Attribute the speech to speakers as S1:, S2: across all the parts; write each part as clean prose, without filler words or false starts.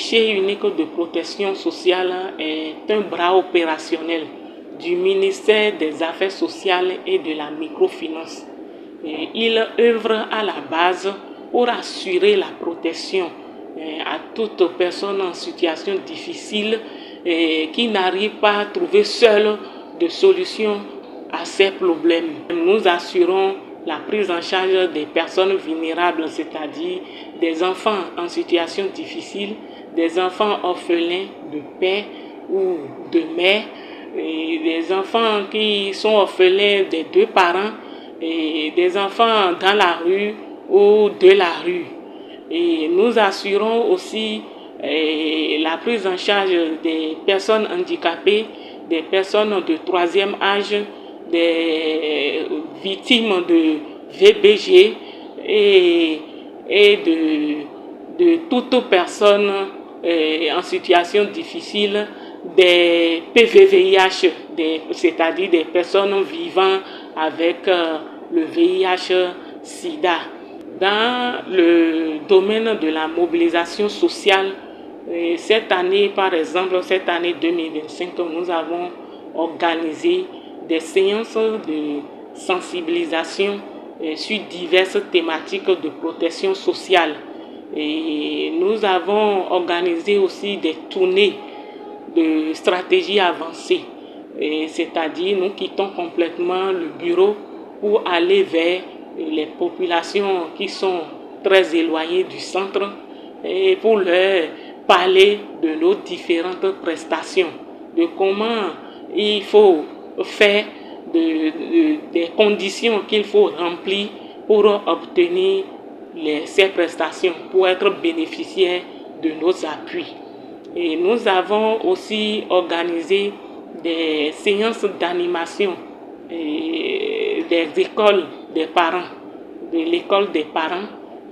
S1: guichet unique de protection sociale est un bras opérationnel du ministère des Affaires sociales et de la microfinance. Il œuvre à la base pour assurer la protection à toute personne en situation difficile qui n'arrive pas à trouver seule de solution à ces problèmes. Nous assurons la prise en charge des personnes vulnérables, c'est-à-dire des enfants en situation difficile, des enfants orphelins de père ou de mère, et des enfants qui sont orphelins des deux parents, et des enfants dans la rue ou de la rue. Et nous assurons aussi la prise en charge des personnes handicapées, des personnes de troisième âge, des victimes de VBG et de toute personne en situation difficile, des PVVIH, c'est-à-dire des personnes vivant avec le VIH-Sida. Dans le domaine de la mobilisation sociale, cette année, par exemple, cette année 2025, nous avons organisé des séances de sensibilisation sur diverses thématiques de protection sociale. Et nous avons organisé aussi des tournées de stratégie avancée, c'est-à-dire nous quittons complètement le bureau pour aller vers les populations qui sont très éloignées du centre et pour leur parler de nos différentes prestations, de comment il faut faire, des conditions qu'il faut remplir pour obtenir ces prestations, pour être bénéficiaire de nos appuis. Et nous avons aussi organisé des séances d'animation des écoles des parents, de l'école des parents.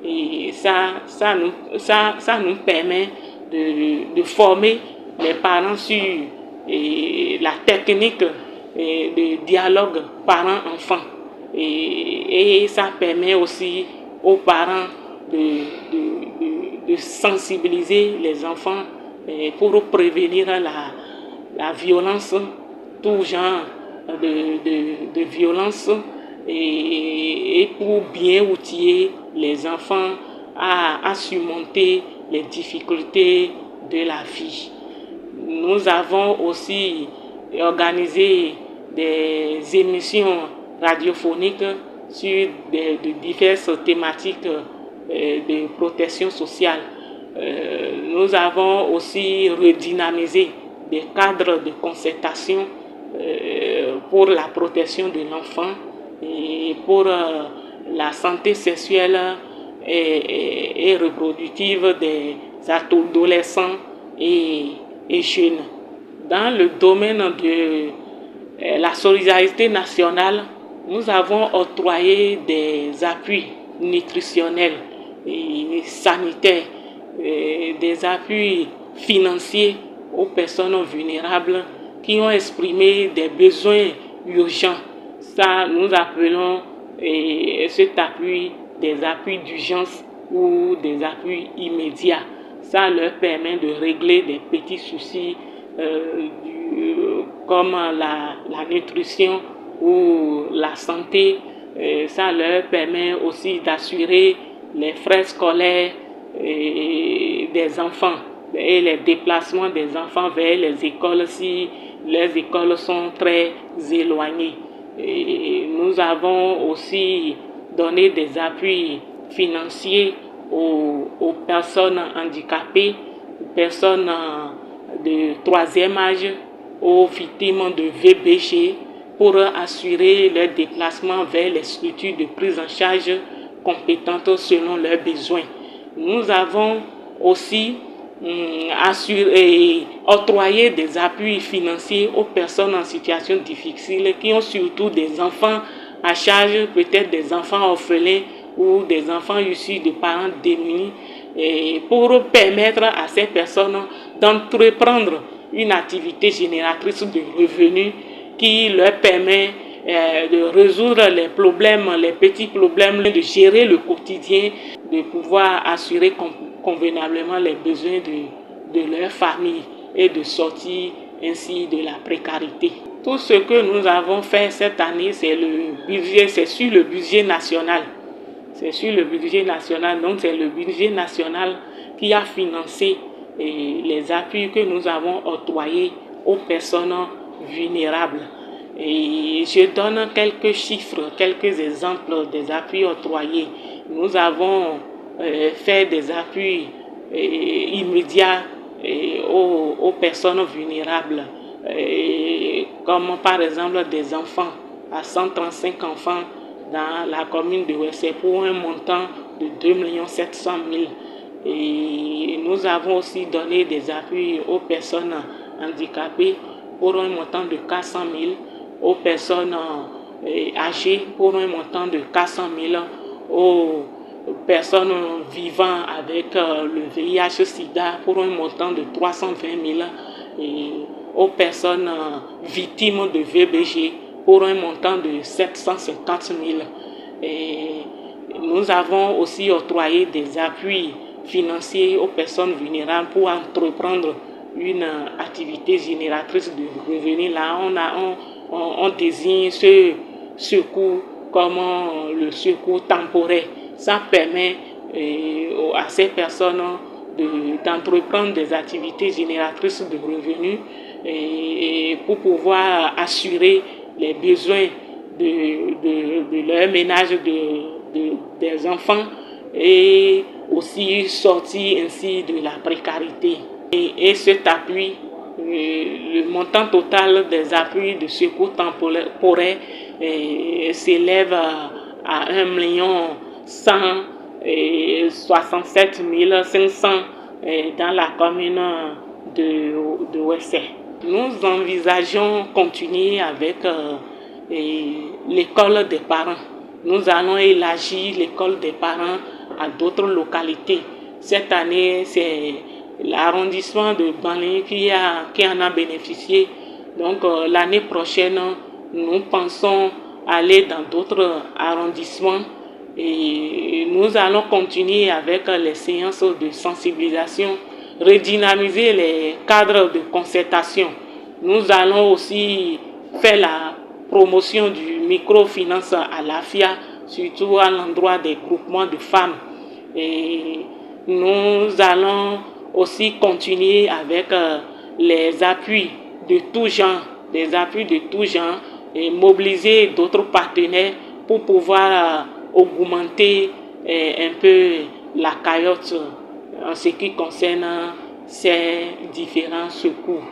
S1: Et ça nous permet de former les parents sur la technique de dialogue parents-enfants. Et ça permet aussi aux parents de sensibiliser les enfants pour prévenir la violence, tout genre de violence, et pour bien outiller les enfants à surmonter les difficultés de la vie. Nous avons aussi organisé des émissions radiophoniques sur de diverses thématiques de protection sociale. Nous avons aussi redynamisé des cadres de concertation pour la protection de l'enfant et pour la santé sexuelle et reproductive des adolescents et jeunes. Dans le domaine de la solidarité nationale, nous avons octroyé des appuis nutritionnels et sanitaires, des appuis financiers aux personnes vulnérables qui ont exprimé des besoins urgents. Ça, nous appelons cet appui des appuis d'urgence ou des appuis immédiats. Ça leur permet de régler des petits soucis comme la nutrition ou la santé. Ça leur permet aussi d'assurer les frais scolaires des enfants et les déplacements des enfants vers les écoles si les écoles sont très éloignées. Et nous avons aussi donné des appuis financiers aux personnes handicapées, aux personnes de troisième âge, aux victimes de VBG pour assurer leur déplacement vers les structures de prise en charge compétentes selon leurs besoins. Nous avons aussi octroyer des appuis financiers aux personnes en situation difficile qui ont surtout des enfants à charge, peut-être des enfants orphelins ou des enfants issus de parents démunis, et pour permettre à ces personnes d'entreprendre une activité génératrice de revenus qui leur permet de résoudre les problèmes, les petits problèmes, de gérer le quotidien, de pouvoir assurer convenablement les besoins de leur famille et de sortir ainsi de la précarité. Tout ce que nous avons fait cette année, c'est sur le budget national. C'est sur le budget national, donc c'est le budget national qui a financé les appuis que nous avons octroyés aux personnes vulnérables. Et je donne quelques chiffres, quelques exemples des appuis octroyés. Nous avons fait des appuis immédiats aux personnes vulnérables, comme par exemple des enfants, à 135 enfants dans la commune de Wessé pour un montant de 2 700 000. Et nous avons aussi donné des appuis aux personnes handicapées pour un montant de 400 000, aux personnes âgées pour un montant de 400 000, aux personnes vivant avec le VIH-Sida pour un montant de 320 000 et aux personnes victimes de VBG pour un montant de 750 000. Et nous avons aussi octroyé des appuis financiers aux personnes vulnérables pour entreprendre une activité génératrice de revenus. Là, on désigne ce secours comme le secours temporaire. Ça permet à ces personnes d'entreprendre des activités génératrices de revenus et pour pouvoir assurer les besoins de leur ménage des enfants et aussi sortir ainsi de la précarité. Et cet appui, le montant total des appuis de secours temporaire s'élève à 1,167 500 dans la commune de Wessé. Nous envisageons continuer avec l'école des parents. Nous allons élargir l'école des parents à d'autres localités. Cette année, c'est l'arrondissement de Banlé qui en a bénéficié. Donc l'année prochaine, nous pensons aller dans d'autres arrondissements et nous allons continuer avec les séances de sensibilisation, redynamiser les cadres de concertation. Nous allons aussi faire la promotion du microfinance à l'AFIA, surtout à l'endroit des groupements de femmes. Et nous allons aussi continuer avec les appuis de tout genre, et mobiliser d'autres partenaires pour pouvoir augmenter un peu la cagnotte en ce qui concerne ces différents secours.